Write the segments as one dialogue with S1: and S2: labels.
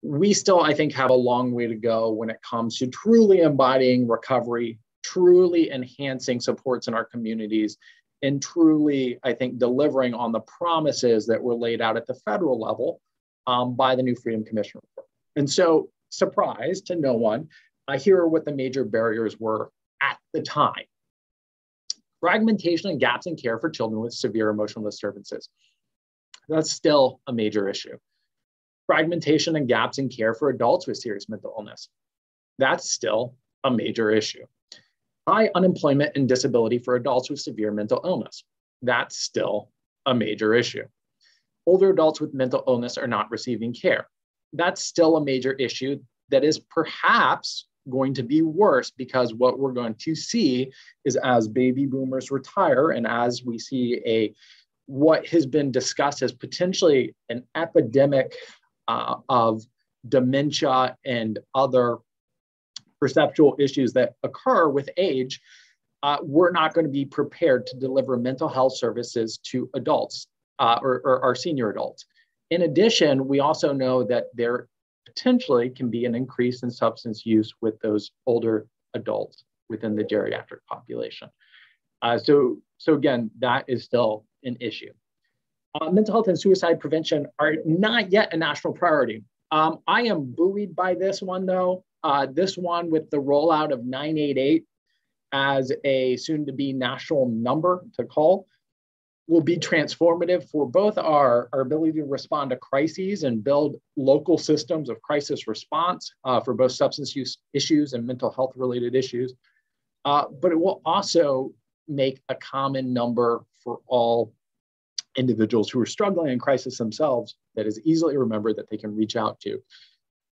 S1: we still, I think, have a long way to go when it comes to truly embodying recovery, truly enhancing supports in our communities, and truly, I think, delivering on the promises that were laid out at the federal level by the new Freedom Commission report. And so, surprise to no one, here are what the major barriers were at the time. Fragmentation and gaps in care for children with severe emotional disturbances. That's still a major issue. Fragmentation and gaps in care for adults with serious mental illness. That's still a major issue. High unemployment and disability for adults with severe mental illness. That's still a major issue. Older adults with mental illness are not receiving care. That's still a major issue that is perhaps going to be worse, because what we're going to see is as baby boomers retire and as we see what has been discussed as potentially an epidemic of dementia and other perceptual issues that occur with age, we're not going to be prepared to deliver mental health services to adults or our senior adults. In addition, we also know that there potentially can be an increase in substance use with those older adults within the geriatric population. So again, that is still an issue. Mental health and suicide prevention are not yet a national priority. I am buoyed by this one, though. This one with the rollout of 988 as a soon-to-be national number to call will be transformative for both our ability to respond to crises and build local systems of crisis response for both substance use issues and mental health related issues. But it will also make a common number for all individuals who are struggling in crisis themselves that is easily remembered that they can reach out to.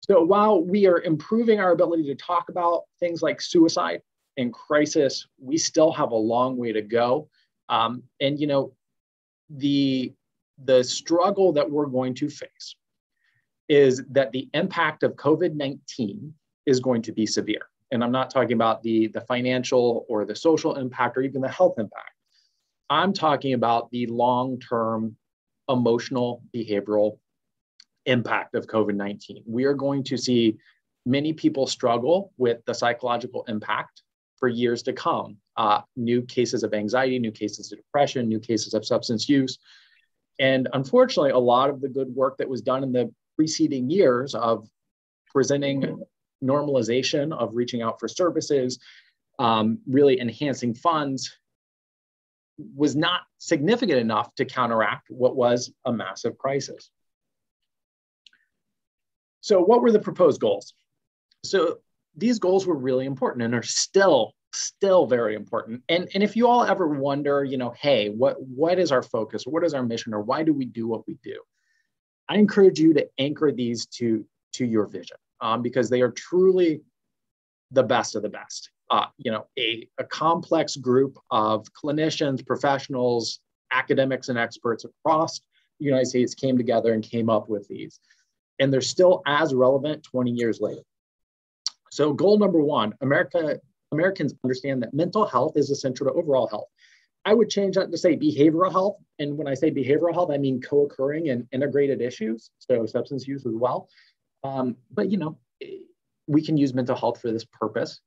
S1: So while we are improving our ability to talk about things like suicide and crisis, we still have a long way to go. And you know, the struggle that we're going to face is that the impact of COVID-19 is going to be severe. And I'm not talking about the financial or the social impact or even the health impact. I'm talking about the long-term emotional, behavioral impact of COVID-19. We are going to see many people struggle with the psychological impact for years to come. New cases of anxiety, new cases of depression, new cases of substance use. And unfortunately, a lot of the good work that was done in the preceding years of presenting normalization, of reaching out for services, really enhancing funds, was not significant enough to counteract what was a massive crisis. So what were the proposed goals? So these goals were really important and are still very important. And if you all ever wonder, you know, hey, what is our focus? What is our mission? Or why do we do what we do? I encourage you to anchor these to your vision because they are truly the best of the best. You know, a complex group of clinicians, professionals, academics, and experts across the United States came together and came up with these. And they're still as relevant 20 years later. So goal number one, Americans understand that mental health is essential to overall health. I would change that to say behavioral health. And when I say behavioral health, I mean co-occurring and integrated issues, so substance use as well. But, you know, we can use mental health for this purpose.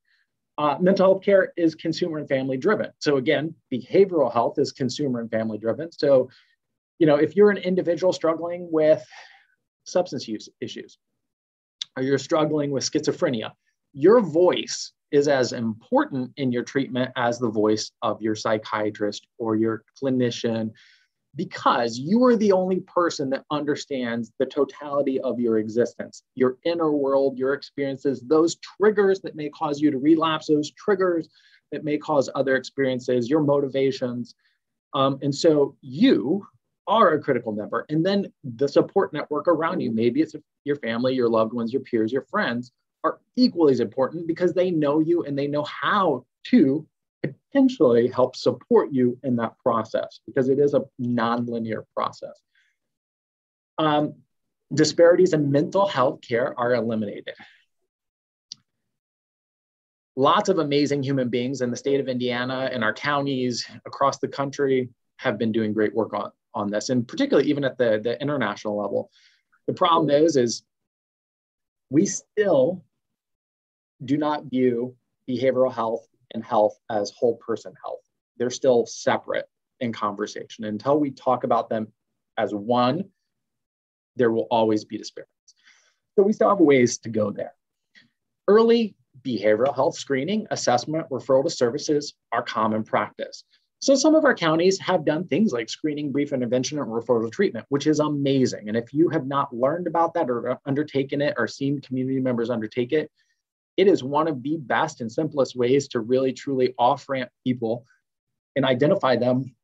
S1: Mental health care is consumer and family driven. So again, behavioral health is consumer and family driven. So, you know, if you're an individual struggling with substance use issues, or you're struggling with schizophrenia, your voice is as important in your treatment as the voice of your psychiatrist or your clinician, because you are the only person that understands the totality of your existence, your inner world, your experiences, those triggers that may cause you to relapse, those triggers that may cause other experiences, your motivations. And so you are a critical member. And then the support network around you, maybe it's your family, your loved ones, your peers, your friends, are equally as important because they know you and they know how to potentially help support you in that process, because it is a nonlinear process. Disparities in mental health care are eliminated. Lots of amazing human beings in the state of Indiana and our counties across the country have been doing great work on this, and particularly even at the international level. The problem is we still do not view behavioral health and health as whole person health. They're still separate in conversation. Until we talk about them as one, there will always be disparities. So we still have ways to go there. Early behavioral health screening, assessment, referral to services are common practice. So some of our counties have done things like screening, brief intervention, and referral to treatment, which is amazing. And if you have not learned about that or undertaken it or seen community members undertake it, it is one of the best and simplest ways to really, truly off-ramp people and identify them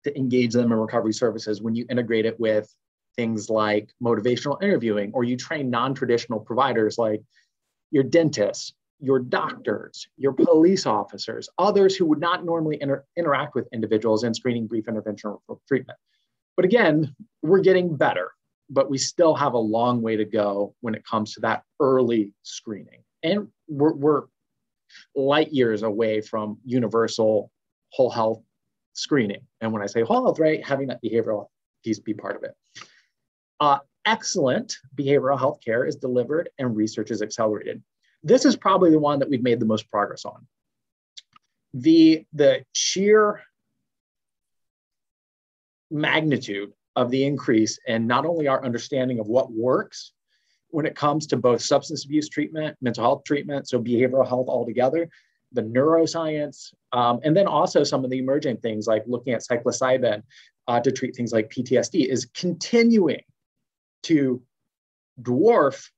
S1: to engage them in recovery services when you integrate it with things like motivational interviewing, or you train non-traditional providers like your dentists, your doctors, your police officers, others who would not normally interact with individuals in screening, brief intervention, or treatment. But again, we're getting better, but we still have a long way to go when it comes to that early screening. And we're light years away from universal whole health screening. And when I say whole health, right, having that behavioral piece be part of it. Excellent behavioral health care is delivered and research is accelerated. This is probably the one that we've made the most progress on. The sheer magnitude of the increase in not only our understanding of what works when it comes to both substance abuse treatment, mental health treatment, so behavioral health altogether, the neuroscience, and then also some of the emerging things like looking at psilocybin to treat things like PTSD is continuing to dwarf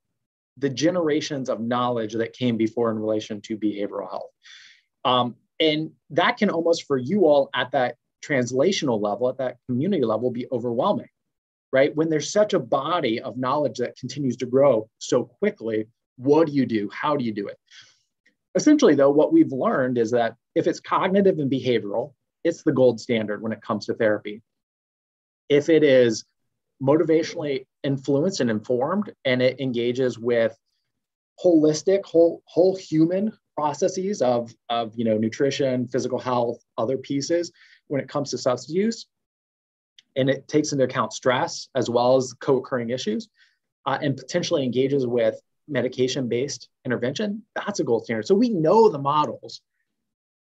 S1: the generations of knowledge that came before in relation to behavioral health. And that can almost, for you all at that translational level, at that community level, be overwhelming, right? When there's such a body of knowledge that continues to grow so quickly, what do you do? How do you do it? Essentially, though, what we've learned is that if it's cognitive and behavioral, it's the gold standard when it comes to therapy. If it is motivationally influenced and informed, and it engages with holistic, whole human processes of nutrition, physical health, other pieces, when it comes to substance use, and it takes into account stress as well as co-occurring issues, and potentially engages with medication-based intervention, that's a gold standard. So we know the models.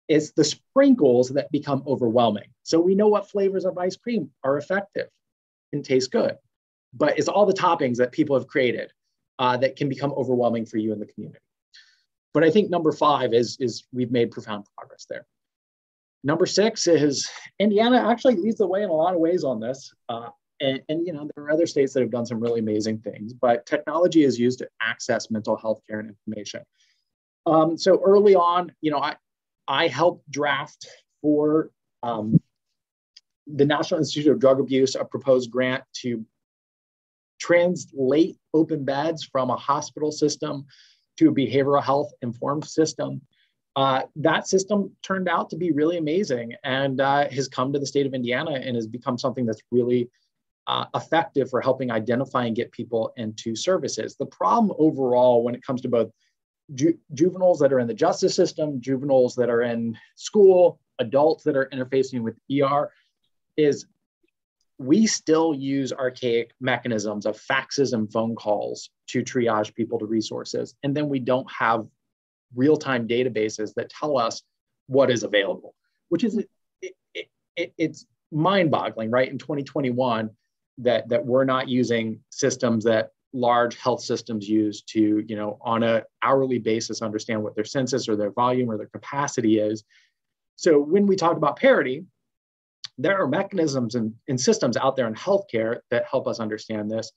S1: It's the sprinkles that become overwhelming. So we know what flavors of ice cream are effective and taste good, but it's all the toppings that people have created that can become overwhelming for you in the community. But I think number 5 is we've made profound progress there. Number 6 is Indiana actually leads the way in a lot of ways on this. And there are other states that have done some really amazing things, but technology is used to access mental health care and information. So early on, I helped draft for the National Institute of Drug Abuse a proposed grant to translate open beds from a hospital system to a behavioral health informed system. That system turned out to be really amazing and has come to the state of Indiana and has become something that's really effective for helping identify and get people into services. The problem overall when it comes to both juveniles that are in the justice system, juveniles that are in school, adults that are interfacing with ER, is we still use archaic mechanisms of faxes and phone calls to triage people to resources. And then we don't have real-time databases that tell us what is available, which is, it's mind-boggling, right? In 2021, that we're not using systems that large health systems use to, on an hourly basis, understand what their census or their volume or their capacity is. So when we talk about parity, there are mechanisms and systems out there in healthcare that help us understand this,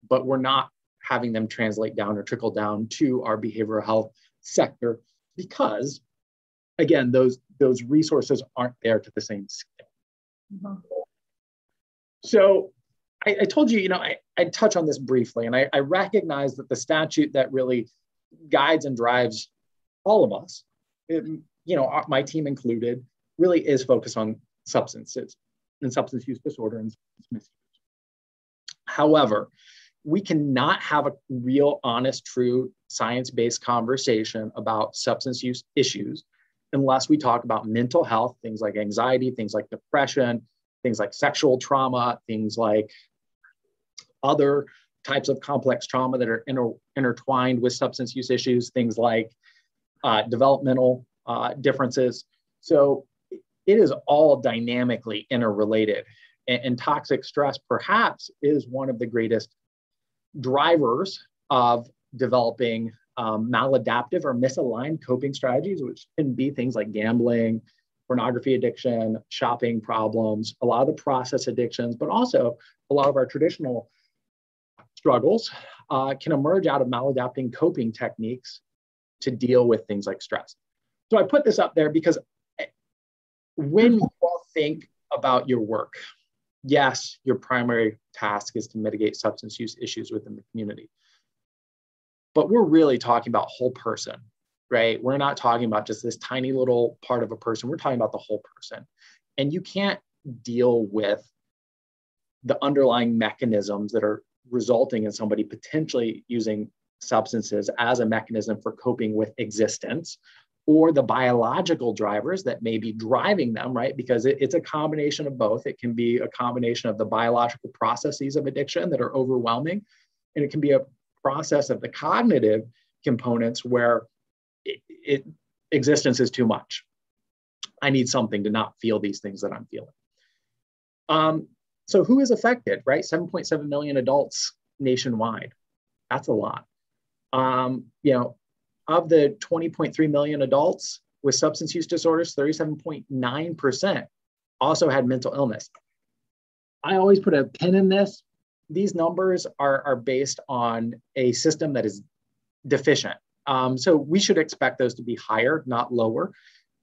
S1: but we're not having them translate down or trickle down to our behavioral health sector because, again, those resources aren't there to the same scale. Mm-hmm. So I told you, I'd touch on this briefly, and I recognize that the statute that really guides and drives all of us, my team included, really is focused on substances and substance use disorder and substance misuse. However, we cannot have a real, honest, true, science-based conversation about substance use issues unless we talk about mental health, things like anxiety, things like depression, things like sexual trauma, things like other types of complex trauma that are intertwined with substance use issues, things like developmental differences. So it is all dynamically interrelated. And toxic stress perhaps is one of the greatest drivers of developing maladaptive or misaligned coping strategies, which can be things like gambling, pornography addiction, shopping problems, a lot of the process addictions, but also a lot of our traditional struggles can emerge out of maladapting coping techniques to deal with things like stress. So I put this up there because when you all think about your work, yes, your primary task is to mitigate substance use issues within the community. But we're really talking about whole person, right? We're not talking about just this tiny little part of a person. We're talking about the whole person. And you can't deal with the underlying mechanisms that are resulting in somebody potentially using substances as a mechanism for coping with existence, or the biological drivers that may be driving them, right? Because it's a combination of both. It can be a combination of the biological processes of addiction that are overwhelming, and it can be a process of the cognitive components where existence is too much. I need something to not feel these things that I'm feeling. So who is affected, right? 7.7 million adults nationwide. That's a lot. Of the 20.3 million adults with substance use disorders, 37.9% also had mental illness. I always put a pin in this. These numbers are based on a system that is deficient. So we should expect those to be higher, not lower.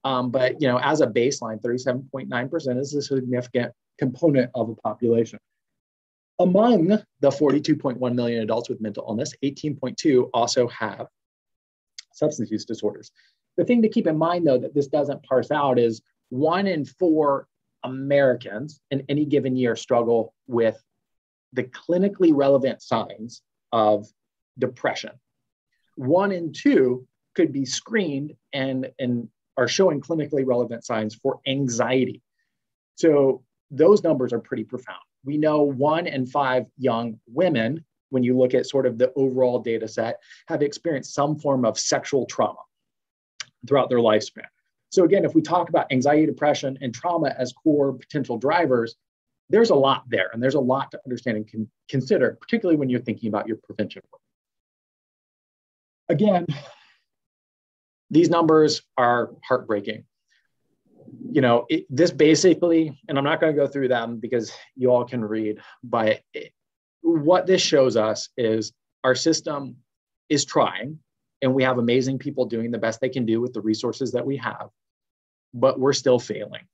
S1: But as a baseline, 37.9% is a significant component of a population. Among the 42.1 million adults with mental illness, 18.2 also have substance use disorders. The thing to keep in mind, though, that this doesn't parse out is 1 in 4 Americans in any given year struggle with the clinically relevant signs of depression. 1 in 2 could be screened and are showing clinically relevant signs for anxiety. So those numbers are pretty profound. We know 1 in 5 young women, when you look at sort of the overall data set, have experienced some form of sexual trauma throughout their lifespan. So again, if we talk about anxiety, depression, and trauma as core potential drivers, there's a lot there, and there's a lot to understand and consider, particularly when you're thinking about your prevention work. Again, these numbers are heartbreaking. This basically, and I'm not going to go through them because you all can read, but what this shows us is our system is trying, and we have amazing people doing the best they can do with the resources that we have, but we're still failing.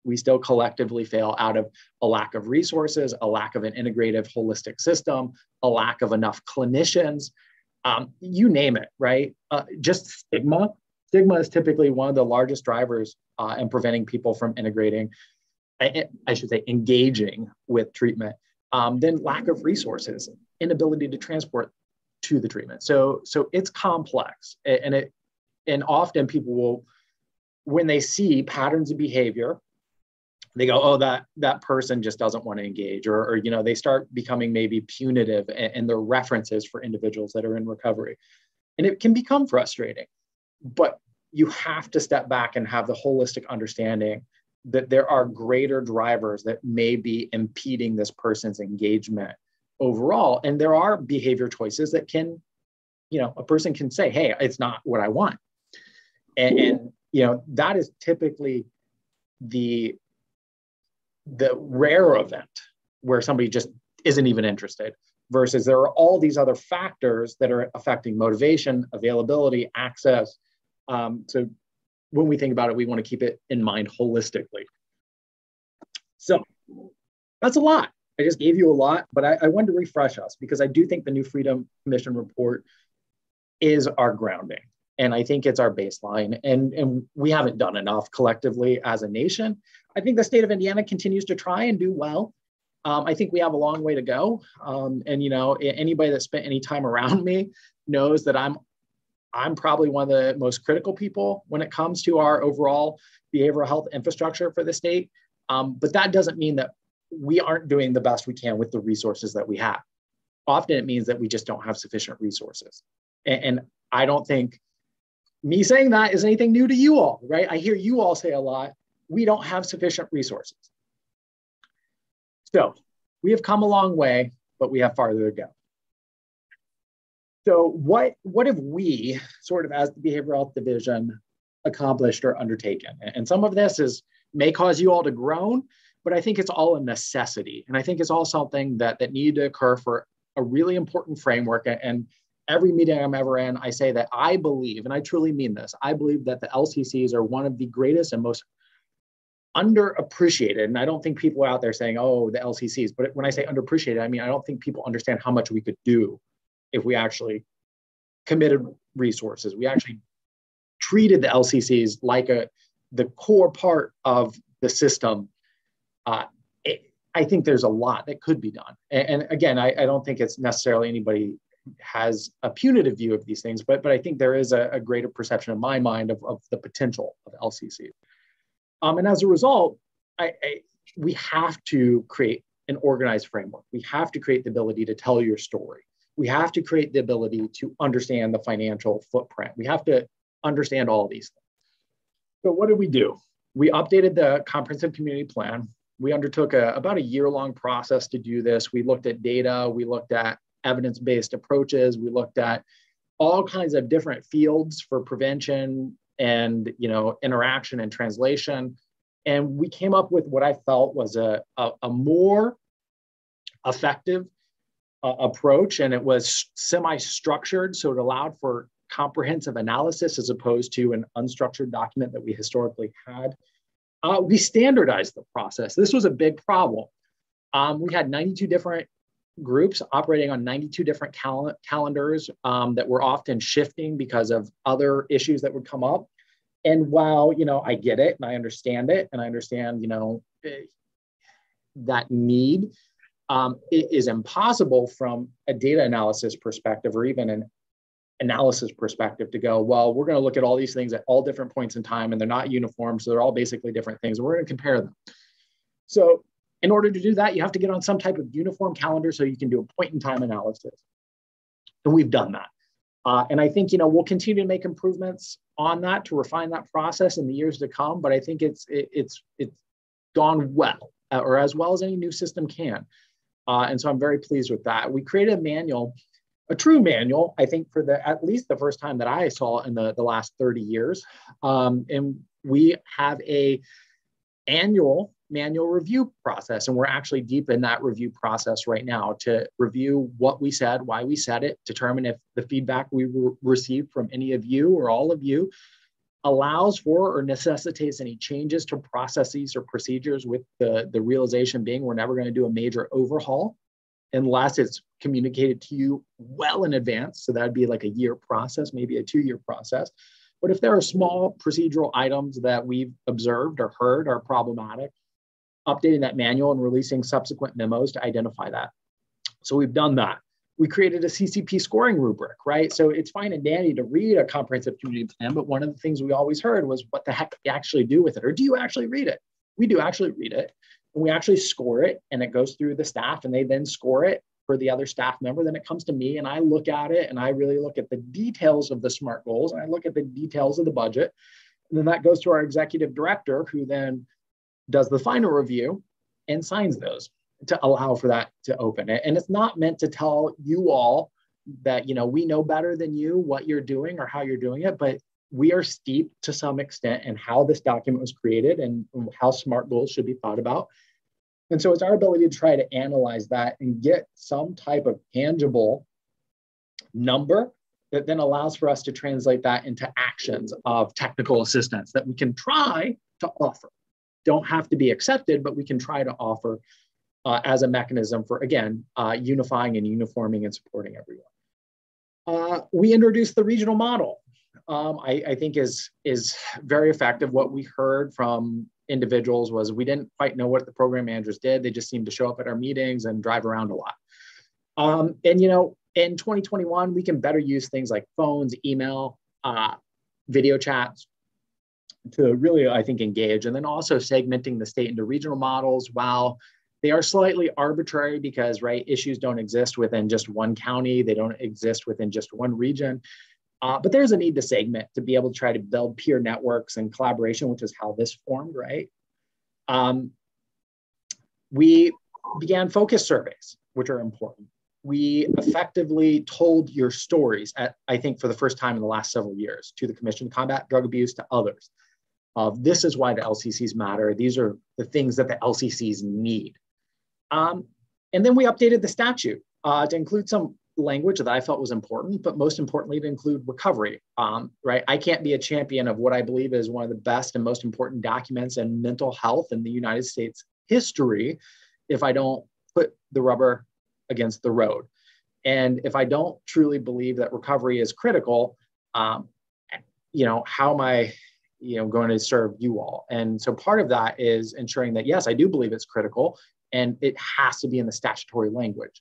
S1: We still collectively fail out of a lack of resources, a lack of an integrative, holistic system, a lack of enough clinicians, you name it, right? Just stigma. Stigma is typically one of the largest drivers in preventing people from integrating, I should say, engaging with treatment. Then lack of resources, inability to transport to the treatment. So it's complex, and often people will, when they see patterns of behavior, they go, oh, that person just doesn't want to engage, or they start becoming maybe punitive in their references for individuals that are in recovery. And it can become frustrating, but you have to step back and have the holistic understanding that there are greater drivers that may be impeding this person's engagement overall. And there are behavior choices that can, a person can say, hey, it's not what I want. And that is typically the rare event where somebody just isn't even interested, versus there are all these other factors that are affecting motivation, availability, access. So when we think about it, we want to keep it in mind holistically. So that's a lot. I just gave you a lot, but I wanted to refresh us because I do think the New Freedom Commission report is our grounding. And I think it's our baseline. And we haven't done enough collectively as a nation. I think the state of Indiana continues to try and do well. I think we have a long way to go. Anybody that spent any time around me knows that I'm probably one of the most critical people when it comes to our overall behavioral health infrastructure for the state. But that doesn't mean that we aren't doing the best we can with the resources that we have. often it means that we just don't have sufficient resources. And I don't think me saying that is anything new to you all, right? I hear you all say a lot, we don't have sufficient resources. So we have come a long way, but we have farther to go. So what have we sort of as the behavioral health division accomplished or undertaken? And some of this may cause you all to groan, but I think it's all a necessity. And I think it's all something that needed to occur for a really important framework. And every meeting I'm ever in, I say that I believe, and I truly mean this, I believe that the LCCs are one of the greatest and most underappreciated. And I don't think people are out there saying, oh, the LCCs, but when I say underappreciated, I mean, I don't think people understand how much we could do if we actually committed resources. We actually treated the LCCs like the core part of the system. I think there's a lot that could be done. And again, I don't think it's necessarily anybody has a punitive view of these things, but I think there is a greater perception in my mind of the potential of LCC. And as a result, we have to create an organized framework. We have to create the ability to tell your story. We have to create the ability to understand the financial footprint. We have to understand all of these things. So what did we do? We updated the comprehensive community plan. We undertook about a year-long process to do this. We looked at data. We looked at evidence-based approaches. We looked at all kinds of different fields for prevention and interaction and translation. And we came up with what I felt was a more effective approach, and it was semi-structured, so it allowed for comprehensive analysis as opposed to an unstructured document that we historically had. We standardized the process. This was a big problem. We had 92 different groups operating on 92 different calendars that were often shifting because of other issues that would come up. And while, I get it and I understand it, and I understand, that need, it is impossible from a data analysis perspective or even an analysis perspective to go, well, we're going to look at all these things at all different points in time, and they're not uniform, so they're all basically different things, and we're going to compare them. So in order to do that, you have to get on some type of uniform calendar so you can do a point in time analysis. And we've done that. And I think, we'll continue to make improvements on that to refine that process in the years to come, but I think it's gone well, or as well as any new system can. And so I'm very pleased with that. We created a manual, a true manual, I think, for at least the first time that I saw in the last 30 years. And we have a annual manual review process, and we're actually deep in that review process right now to review what we said, why we said it, determine if the feedback we received from any of you or all of you allows for or necessitates any changes to processes or procedures, with the realization being we're never going to do a major overhaul unless it's communicated to you well in advance. So that'd be like a year process, maybe a 2-year process. But if there are small procedural items that we've observed or heard are problematic, updating that manual and releasing subsequent memos to identify that. So we've done that. We created a CCP scoring rubric, right? So it's fine and dandy to read a comprehensive community plan, but one of the things we always heard was, what the heck do you actually do with it? Or do you actually read it? We do actually read it, and we actually score it, and it goes through the staff, and they then score it for the other staff member. Then it comes to me, and I look at it, and I really look at the details of the SMART goals, and I look at the details of the budget. And then that goes to our executive director, who then does the final review and signs those to allow for that to open. And it's not meant to tell you all that, we know better than you what you're doing or how you're doing it, but we are steeped to some extent in how this document was created and how SMART goals should be thought about. And so it's our ability to try to analyze that and get some type of tangible number that then allows for us to translate that into actions of technical assistance that we can try to offer. Don't have to be accepted, but we can try to offer as a mechanism for, again, unifying and uniforming and supporting everyone. We introduced the regional model. I think is very effective. What we heard from individuals was we didn't quite know what the program managers did. They just seemed to show up at our meetings and drive around a lot. And in 2021, we can better use things like phones, email, video chats to really, I think, engage. And then also segmenting the state into regional models while They are slightly arbitrary because, right, issues don't exist within just one county. They don't exist within just one region. But there's a need to segment to be able to try to build peer networks and collaboration, which is how this formed, right? We began focus surveys, which are important. We effectively told your stories, I think for the first time in the last several years, to the Commission to Combat Drug Abuse, to others. This is why the LCCs matter. These are the things that the LCCs need. And then we updated the statute to include some language that I felt was important, but most importantly, to include recovery, right? I can't be a champion of what I believe is one of the best and most important documents in mental health in the United States history if I don't put the rubber against the road. And if I don't truly believe that recovery is critical, how am I, going to serve you all? And so part of that is ensuring that, yes, I do believe it's critical and it has to be in the statutory language.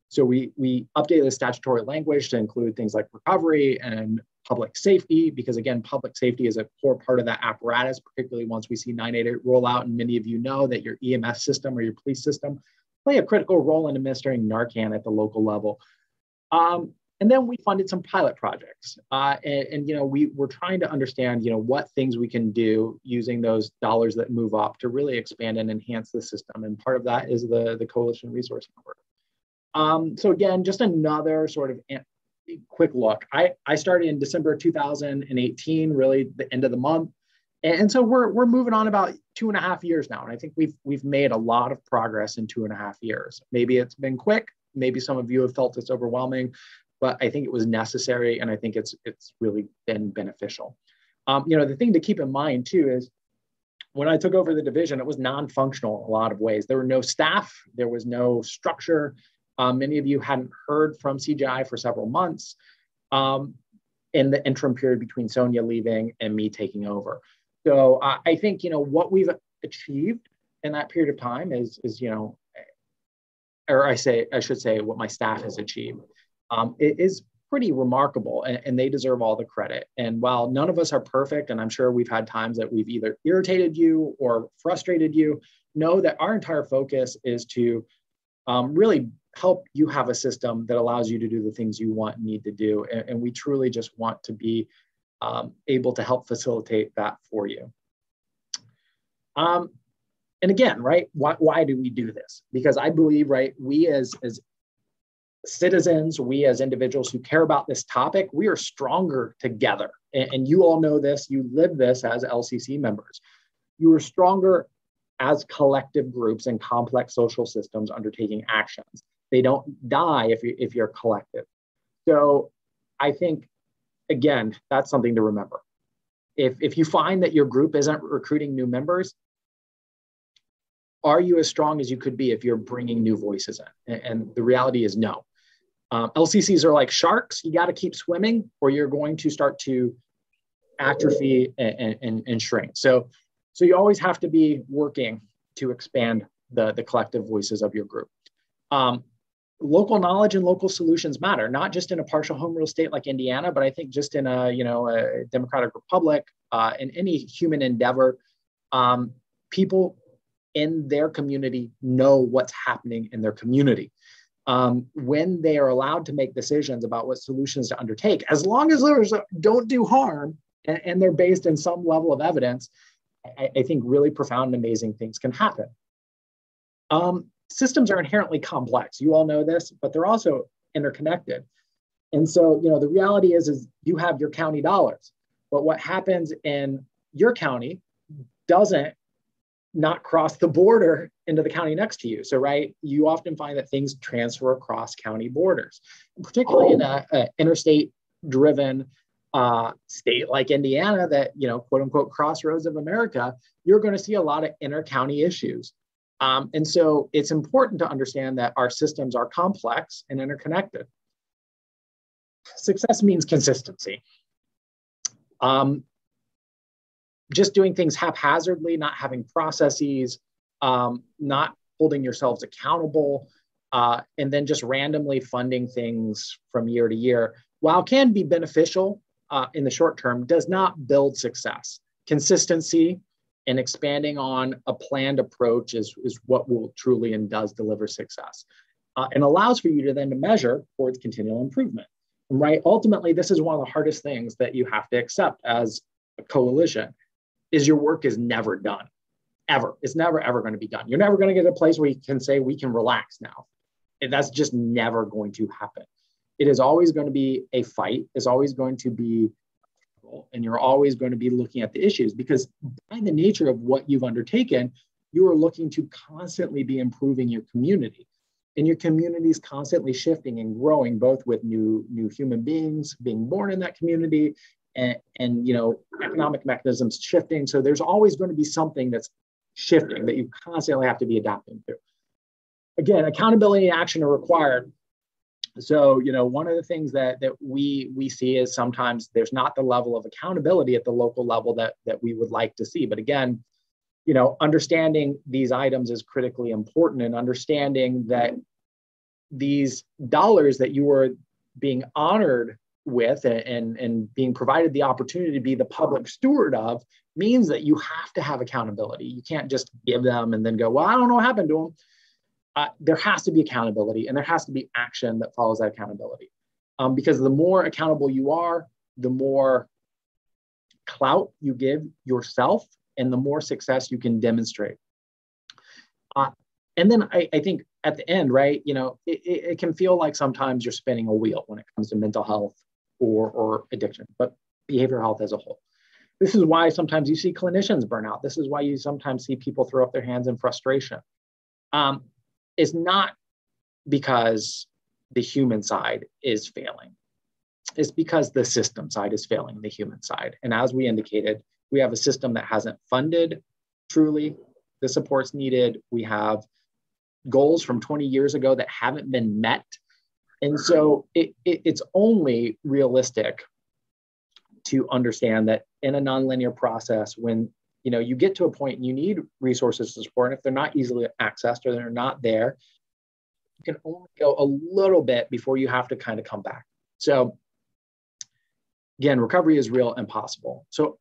S1: So we updated the statutory language to include things like recovery and public safety, because again, public safety is a core part of that apparatus, particularly once we see 988 roll out. And many of you know that your EMS system or your police system play a critical role in administering Narcan at the local level. And then we funded some pilot projects. We were trying to understand, what things we can do using those dollars that move up to really expand and enhance the system. And part of that is the Coalition Resource Network. So again, just another sort of quick look. I started in December 2018, really the end of the month. And so we're moving on about 2.5 years now. And I think we've made a lot of progress in 2.5 years. Maybe it's been quick. Maybe some of you have felt it's overwhelming, but I think it was necessary. And I think it's really been beneficial. The thing to keep in mind too is when I took over the division, it was non-functional in a lot of ways. There were no staff, there was no structure. Many of you hadn't heard from CGI for several months in the interim period between Sonia leaving and me taking over. So I think, what we've achieved in that period of time is I should say what my staff has achieved. It is pretty remarkable and they deserve all the credit. And while none of us are perfect, and I'm sure we've had times that we've either irritated you or frustrated you, know that our entire focus is to really help you have a system that allows you to do the things you want and need to do. And we truly just want to be able to help facilitate that for you. And again, right, why do we do this? Because I believe, right, we as citizens, we as individuals who care about this topic, we are stronger together. And you all know this, you live this as LCC members. You are stronger as collective groups and complex social systems undertaking actions. They don't die if you're collective. So I think, again, that's something to remember. If you find that your group isn't recruiting new members, are you as strong as you could be if you're bringing new voices in? And the reality is no. LCCs are like sharks. You got to keep swimming or you're going to start to atrophy and shrink. So you always have to be working to expand the collective voices of your group. Local knowledge and local solutions matter, not just in a partial home rule state like Indiana, but I think just in a democratic republic, in any human endeavor, people in their community know what's happening in their community. When they are allowed to make decisions about what solutions to undertake, as long as those don't do harm and they're based in some level of evidence, I think really profound and amazing things can happen. Systems are inherently complex. You all know this, but they're also interconnected. And so, the reality is you have your county dollars, but what happens in your county doesn't not cross the border into the county next to you. So, right, you often find that things transfer across county borders, particularly in an interstate-driven state like Indiana that, quote unquote, crossroads of America, you're going to see a lot of inter-county issues. And so it's important to understand that our systems are complex and interconnected. Success means consistency. Just doing things haphazardly, not having processes, not holding yourselves accountable, and then just randomly funding things from year to year, while can be beneficial in the short term, does not build success. Consistency and expanding on a planned approach is what will truly and does deliver success, and allows for you to then to measure towards continual improvement. Right? Ultimately, this is one of the hardest things that you have to accept as a coalition, is your work is never done, ever. It's never, ever going to be done. You're never going to get a place where you can say, we can relax now. And that's just never going to happen. It is always going to be a fight. It's always going to be, and you're always going to be looking at the issues, because by the nature of what you've undertaken, you are looking to constantly be improving your community. And your community is constantly shifting and growing, both with new human beings being born in that community and economic mechanisms shifting. So there's always going to be something that's shifting that you constantly have to be adapting to. Again, accountability and action are required. So, one of the things that we see is sometimes there's not the level of accountability at the local level that we would like to see. But again, understanding these items is critically important, and understanding that these dollars that you are being honored with and being provided the opportunity to be the public steward of means that you have to have accountability. You can't just give them and then go, well, I don't know what happened to them. There has to be accountability, and there has to be action that follows that accountability. Because the more accountable you are, the more clout you give yourself, and the more success you can demonstrate. And then I think at the end, right, it can feel like sometimes you're spinning a wheel when it comes to mental health or addiction, but behavioral health as a whole. This is why sometimes you see clinicians burn out. This is why you sometimes see people throw up their hands in frustration. It's not because the human side is failing. It's because the system side is failing the human side. And as we indicated, we have a system that hasn't funded truly the supports needed. We have goals from 20 years ago that haven't been met. And so it's only realistic to understand that in a nonlinear process, when you get to a point and you need resources to support, and if they're not easily accessed or they're not there, you can only go a little bit before you have to kind of come back. So again, recovery is real and possible. So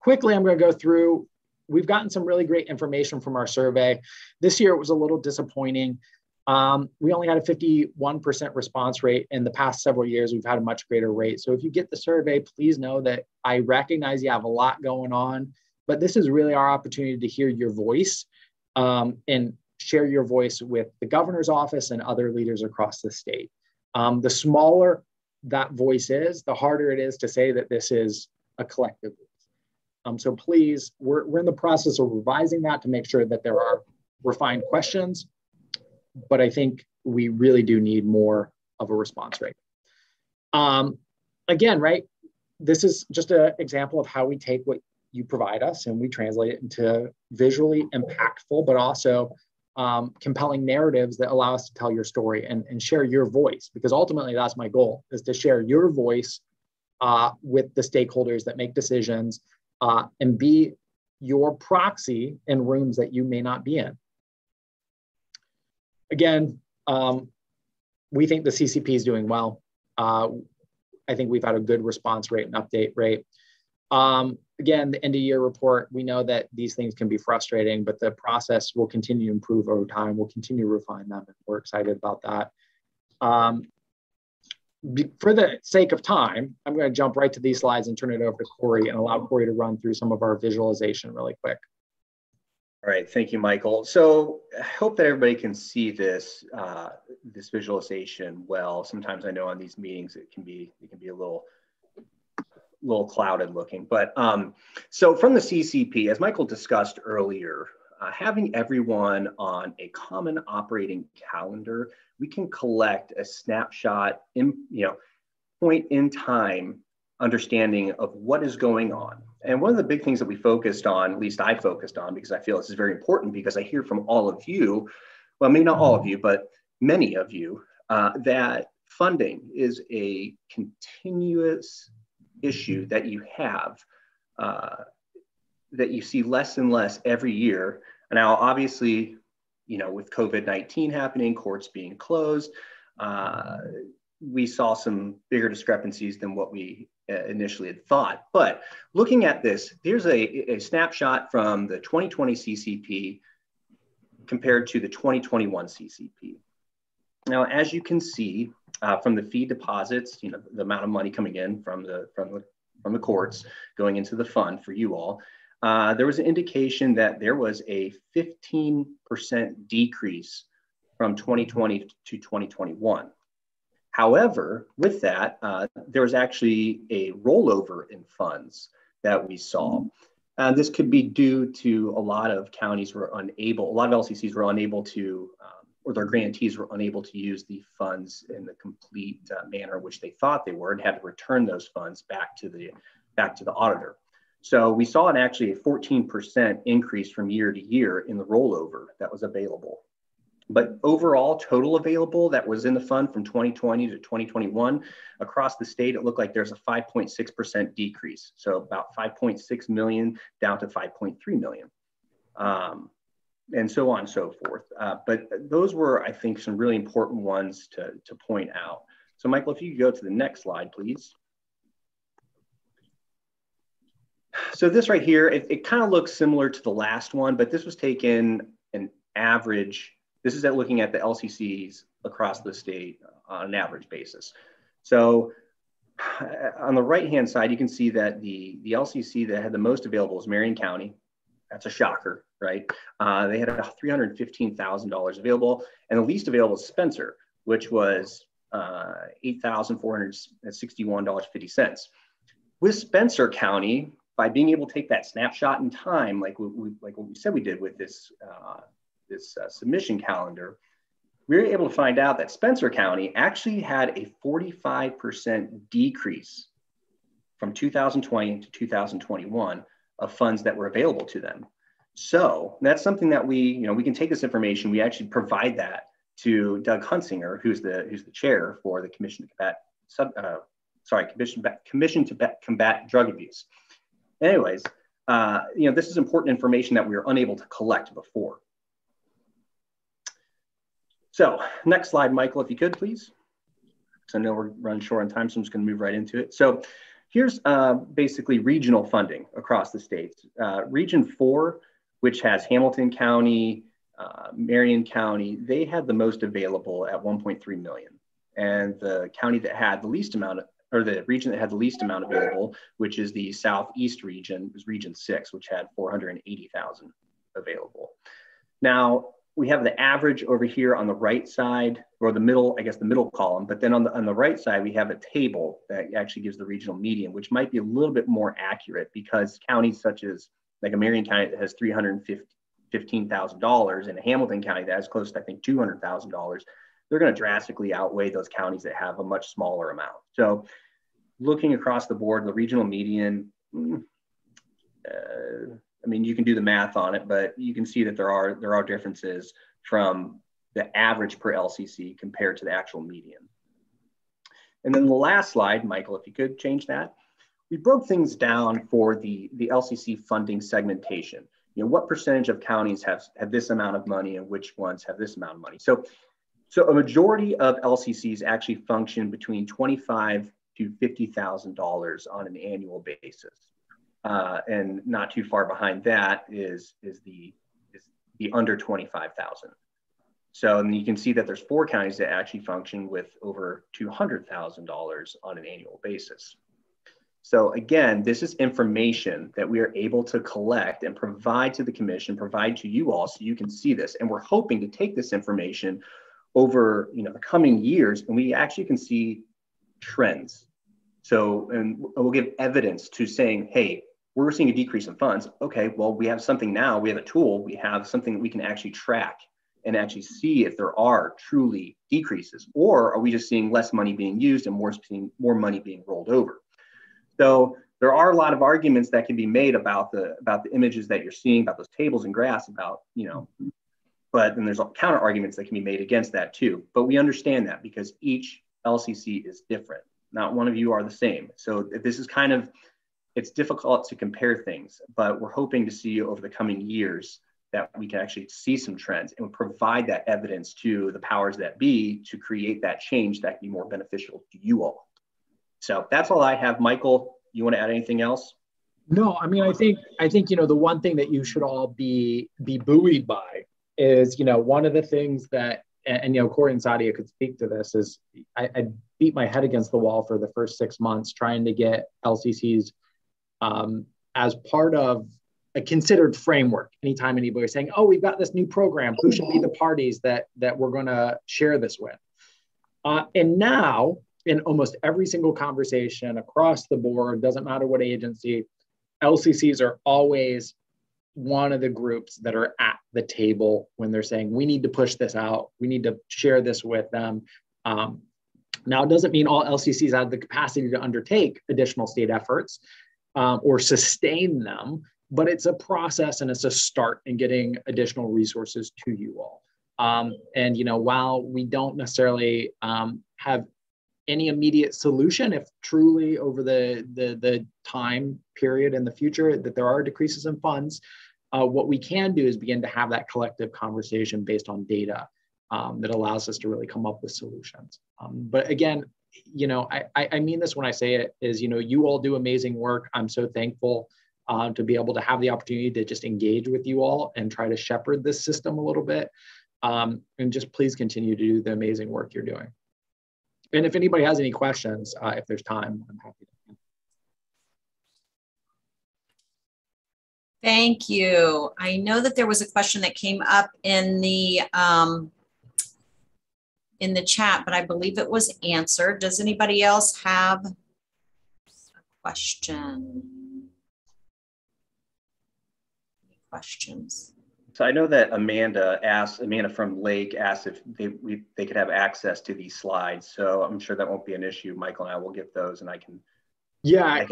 S1: quickly, I'm going to go through. We've gotten some really great information from our survey. This year, it was a little disappointing. We only had a 51% response rate. In the past several years, we've had a much greater rate. So if you get the survey, please know that I recognize you have a lot going on, but this is really our opportunity to hear your voice and share your voice with the governor's office and other leaders across the state. The smaller that voice is, the harder it is to say that this is a collective voice. So please, we're in the process of revising that to make sure that there are refined questions, but I think we really do need more of a response rate. Again, right, this is just an example of how we take what you provide us and we translate it into visually impactful, but also compelling narratives that allow us to tell your story and share your voice, because ultimately that's my goal, is to share your voice with the stakeholders that make decisions and be your proxy in rooms that you may not be in. Again, we think the CCP is doing well. I think we've had a good response rate and update rate. Again, the end of year report, we know that these things can be frustrating, but the process will continue to improve over time. We'll continue to refine them, and we're excited about that. For the sake of time, I'm going to jump right to these slides and turn it over to Corey and allow Corey to run through some of our visualization really quick.
S2: All right, thank you, Michael. So I hope that everybody can see this this visualization well. Sometimes I know on these meetings it can be a little clouded looking, but so from the CCP, as Michael discussed earlier, having everyone on a common operating calendar, we can collect a snapshot point in time understanding of what is going on. And one of the big things that we focused on, at least I focused on, because I feel this is very important, because I hear from all of you, well, maybe not all of you, but many of you, that funding is a continuous issue that you have, that you see less and less every year. And now, obviously, with COVID-19 happening, courts being closed, we saw some bigger discrepancies than what we initially had thought. But looking at this, here's a snapshot from the 2020 CCP compared to the 2021 CCP. Now, as you can see from the fee deposits, the amount of money coming in from the courts going into the fund for you all, there was an indication that there was a 15% decrease from 2020 to 2021. However, with that, there was actually a rollover in funds that we saw. This could be due to a lot of counties were unable, a lot of LCCs were unable to, or their grantees were unable to use the funds in the complete manner in which they thought they were, and had to return those funds back to the auditor. So we saw actually a 14% increase from year to year in the rollover that was available. But overall, total available that was in the fund from 2020 to 2021 across the state, it looked like there's a 5.6% decrease. So about 5.6 million down to 5.3 million. And so on and so forth. But those were, I think, some really important ones to point out. So Michael, if you could go to the next slide, please. So this right here, it kind of looks similar to the last one, but this was taken an average. This is looking at the LCCs across the state on an average basis. So on the right-hand side, you can see that the LCC that had the most available is Marion County. That's a shocker, right? They had $315,000 available, and the least available is Spencer, which was $8,461.50. With Spencer County, by being able to take that snapshot in time, like what we said we did with this submission calendar, we were able to find out that Spencer County actually had a 45% decrease from 2020 to 2021 of funds that were available to them. So that's something that we can take this information. We actually provide that to Doug Hunsinger, who's the chair for the Commission to Combat Drug Abuse. Anyways, this is important information that we were unable to collect before. So next slide, Michael, if you could, please. Because I know we're running short on time, so I'm just going to move right into it. So here's basically regional funding across the states. Region 4, which has Hamilton County, Marion County, they had the most available at 1.3 million. And the county that had the least amount, or the region that had the least amount available, which is the Southeast region, was Region 6, which had 480,000 available. Now, we have the average over here on the right side, or the middle, I guess the middle column, but then on the right side, we have a table that actually gives the regional median, which might be a little bit more accurate because counties such as like a Marion County that has $315,000 and a Hamilton County that has close to, I think, $200,000, they're going to drastically outweigh those counties that have a much smaller amount. So looking across the board, the regional median, I mean, you can do the math on it, but you can see that there are differences from the average per LCC compared to the actual median. And then the last slide, Michael, if you could change that. We broke things down for the LCC funding segmentation. What percentage of counties have this amount of money and which ones have this amount of money? So a majority of LCCs actually function between $25,000 to $50,000 on an annual basis. And not too far behind that is the under 25,000. So and you can see that there's 4 counties that actually function with over $200,000 on an annual basis. So again, this is information that we are able to collect and provide to the commission, provide to you all so you can see this. And we're hoping to take this information over the coming years, and we actually can see trends. So, and we'll give evidence to saying, hey, we're seeing a decrease in funds. Okay, well, we have something now, we have a tool, we have something that we can actually track and actually see if there are truly decreases, or are we just seeing less money being used and more money being rolled over? So there are a lot of arguments that can be made about the images that you're seeing, about those tables and graphs, about, but then there's counter arguments that can be made against that too. But we understand that because each LCC is different. Not one of you are the same. So this is it's difficult to compare things, but we're hoping to see over the coming years that we can actually see some trends and provide that evidence to the powers that be to create that change that can be more beneficial to you all. So that's all I have. Michael, you want to add anything else?
S1: No, I mean, I think, the one thing that you should all be buoyed by is, one of the things that, and Corey and Sadia could speak to this, is I beat my head against the wall for the first 6 months trying to get LCCs as part of a considered framework. Anytime anybody is saying, oh, we've got this new program, who should be the parties that we're going to share this with? And now, in almost every single conversation across the board, doesn't matter what agency, LCCs are always one of the groups that are at the table when they're saying, we need to push this out, we need to share this with them. Now, it doesn't mean all LCCs have the capacity to undertake additional state efforts or sustain them, but it's a process and it's a start in getting additional resources to you all. And while we don't necessarily have any immediate solution, if truly over the time period in the future that there are decreases in funds, what we can do is begin to have that collective conversation based on data that allows us to really come up with solutions. But again, I mean this when I say it, is, you all do amazing work. I'm so thankful to be able to have the opportunity to just engage with you all and try to shepherd this system a little bit. And just please continue to do the amazing work you're doing. And if anybody has any questions, if there's time, I'm happy to.
S3: Thank you. I know that there was a question that came up in the chat, but I believe it was answered. Does anybody else have a question? Any questions?
S2: So I know that Amanda from Lake asked if they could have access to these slides. So I'm sure that won't be an issue. Michael and I will get those, and I can.
S1: Yeah,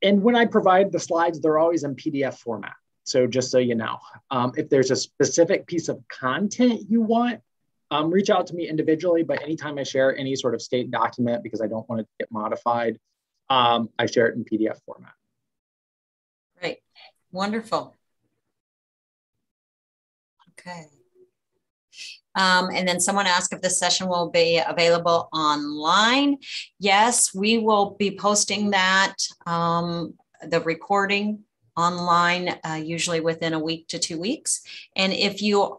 S1: and when I provide the slides, they're always in PDF format. So just so you know, if there's a specific piece of content you want, reach out to me individually. But anytime I share any sort of state document, because I don't want it to get modified, I share it in PDF format.
S3: Great, wonderful. Okay. And then someone asked if this session will be available online. Yes, we will be posting that, the recording online, usually within a week to 2 weeks. And if you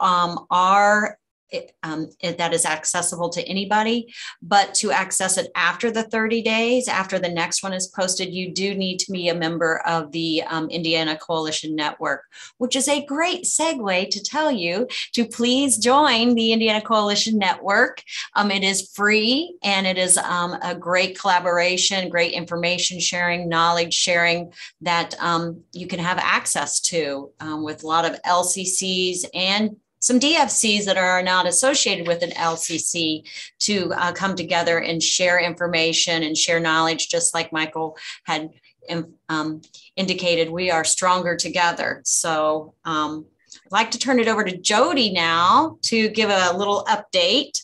S3: that is accessible to anybody, but to access it after the 30 days, after the next one is posted, you do need to be a member of the Indiana Coalition Network, which is a great segue to tell you to please join the Indiana Coalition Network. It is free, and it is a great collaboration, great information sharing, knowledge sharing that you can have access to with a lot of LCCs and some DFCs that are not associated with an LCC to come together and share information and share knowledge, just like Michael had indicated. We are stronger together. So I'd like to turn it over to Jody now to give a little update.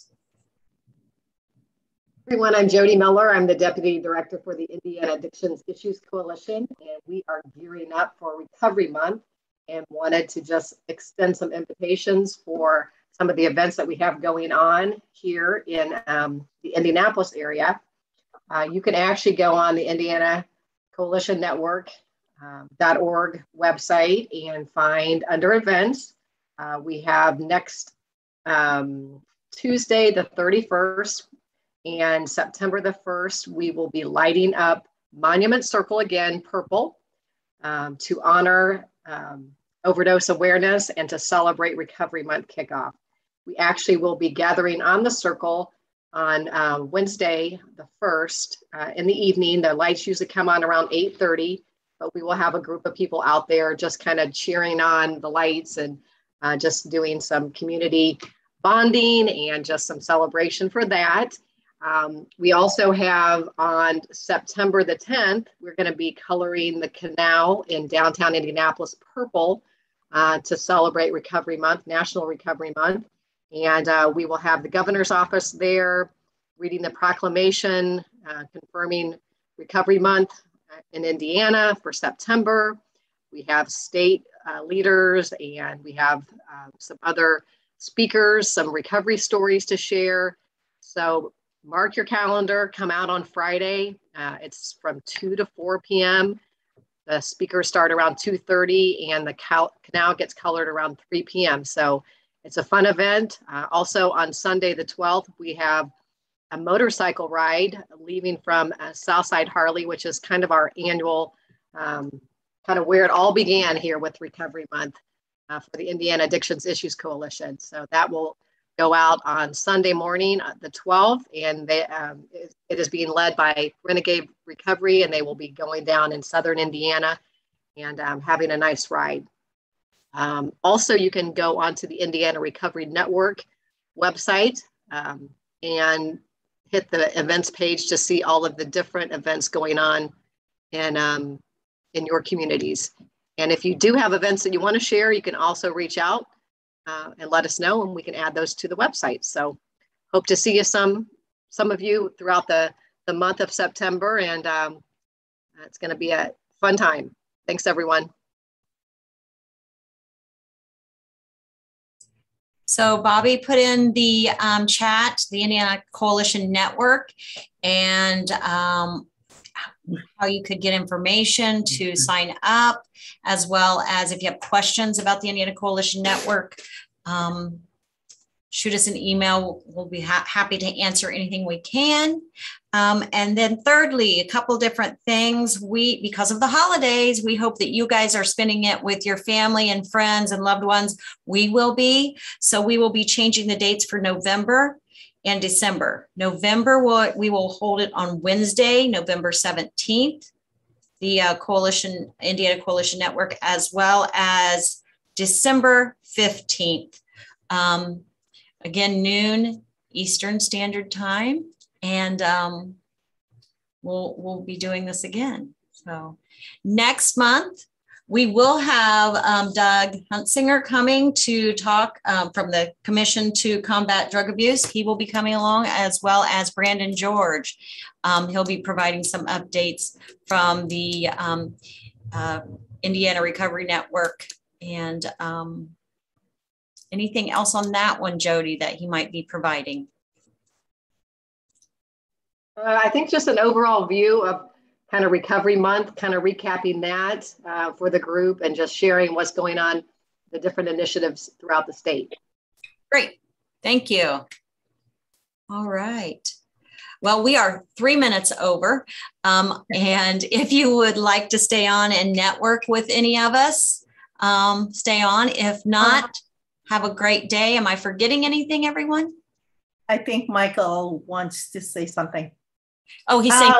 S4: Everyone, I'm Jody Miller. I'm the Deputy Director for the Indiana Addictions Issues Coalition, and we are gearing up for Recovery Month, and wanted to just extend some invitations for some of the events that we have going on here in the Indianapolis area. You can actually go on the Indiana Coalition Network.org website and find under events. We have next Tuesday, the 31st, and September the 1st, we will be lighting up Monument Circle again, purple, to honor overdose awareness and to celebrate Recovery Month kickoff. We actually will be gathering on the circle on Wednesday, the 1st, in the evening. The lights usually come on around 8:30, but we will have a group of people out there just kind of cheering on the lights and just doing some community bonding and just some celebration for that. We also have on September the 10th, we're going to be coloring the canal in downtown Indianapolis purple to celebrate Recovery Month, National Recovery Month. And we will have the governor's office there reading the proclamation confirming Recovery Month in Indiana for September. We have state leaders, and we have some other speakers, some recovery stories to share. So mark your calendar, come out on Friday. It's from 2 to 4 p.m. The speakers start around 2:30 and the canal gets colored around 3 p.m. So it's a fun event. Also on Sunday, the 12th, we have a motorcycle ride leaving from Southside Harley, which is kind of our annual, kind of where it all began here with Recovery Month for the Indiana Addictions Issues Coalition. So that will go out on Sunday morning, the 12th, and it is being led by Renegade Recovery, and they will be going down in Southern Indiana and having a nice ride. Also, you can go onto the Indiana Recovery Network website and hit the events page to see all of the different events going on in your communities. And if you do have events that you want to share, you can also reach out and let us know, and we can add those to the website. So hope to see you some of you throughout the month of September, and it's going to be a fun time. Thanks, everyone.
S3: So Bobby put in the chat, the Indiana Coalition Network, and how you could get information to sign up, as well as if you have questions about the Indiana Coalition Network, shoot us an email. We'll be happy to answer anything we can. And then thirdly, a couple different things. Because of the holidays, we hope that you guys are spending it with your family and friends and loved ones. We will be. So we will be changing the dates for November and December. November, we will hold it on Wednesday, November 17th, the Indiana Coalition Network, as well as December 15th. Again, noon Eastern Standard Time, and we'll be doing this again. So next month, we will have Doug Huntsinger coming to talk from the Commission to Combat Drug Abuse. He will be coming along, as well as Brandon George. He'll be providing some updates from the Indiana Recovery Network. And anything else on that one, Jody, that he might be providing?
S4: I think just an overall view of kind of Recovery Month, kind of recapping that for the group and just sharing what's going on, the different initiatives throughout the state.
S3: Great, thank you. All right. Well, we are 3 minutes over. And if you would like to stay on and network with any of us, stay on. If not, have a great day. Am I forgetting anything, everyone?
S5: I think Michael wants to say something.
S3: Oh, he's saying,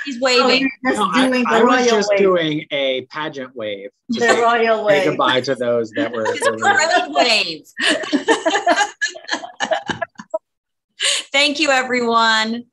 S3: he's waving.
S1: I was just doing a pageant wave.
S5: The royal wave.
S1: Say goodbye to those that were.
S3: Wave. Thank you, everyone.